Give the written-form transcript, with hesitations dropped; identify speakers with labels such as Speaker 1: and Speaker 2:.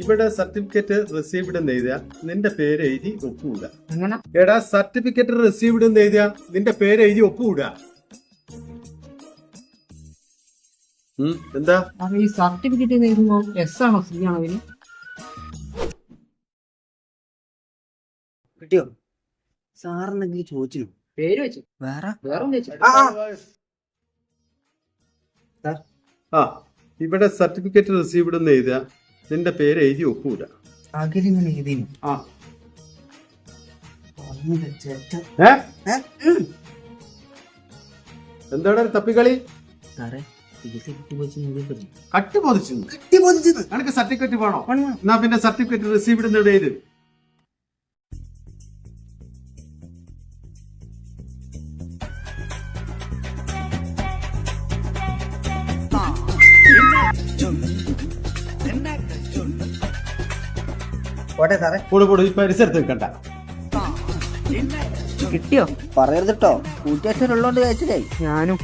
Speaker 1: ഇവിടെ certificate received എന്ന് എഴുതിയ നിന്റെ പേര് എഴുതി ഒപ്പുകൂട.
Speaker 2: അങ്ങനെ
Speaker 1: എടാ സർട്ടിഫിക്കറ്റ് റിസീവ്ഡ് എന്ന് എഴുതിയ നിന്റെ പേര് എഴുതി ഒപ്പുകൂട. എന്താ
Speaker 2: ഈ സർട്ടിഫിക്കറ്റ് എഴുതുമ്പോ എസ് ആണോ സി ആണോ ഇതിന്?
Speaker 3: കിട്ടിയോ? സാറെന്തെങ്കിലും ചോദിച്ചു?
Speaker 2: പേര് വെച്ചു
Speaker 3: വേറെ
Speaker 1: ആ ഇവിടെ സർട്ടിഫിക്കറ്റ് റിസീവ്ഡ് എന്ന് എഴുതിയ നിന്റെ പേര് എഴുതി ഒപ്പുകൂട.
Speaker 3: അഖിലിങ്ങനെ എഴുതിനു.
Speaker 1: ആ എന്താണ് തപ്പിക്കളി?
Speaker 3: സാറേ
Speaker 1: കട്ടി പൊതിച്ചു. എനിക്ക് സർട്ടിഫിക്കറ്റ് വേണോ? എന്നാ പിന്നെ സർട്ടിഫിക്കറ്റ് റിസീവ്ഡ് എന്ന് എഴുതി.
Speaker 3: പോട്ടെ സാറേ.
Speaker 1: കൂടെ ഈ പരിസരത്ത് നിൽക്കണ്ട.
Speaker 2: കിട്ടിയോ?
Speaker 3: പറയരുത് കേട്ടോ, കൂട്ടുകാരുള്ളോണ്ട് കഴിച്ചില്ലേ.
Speaker 2: ഞാനും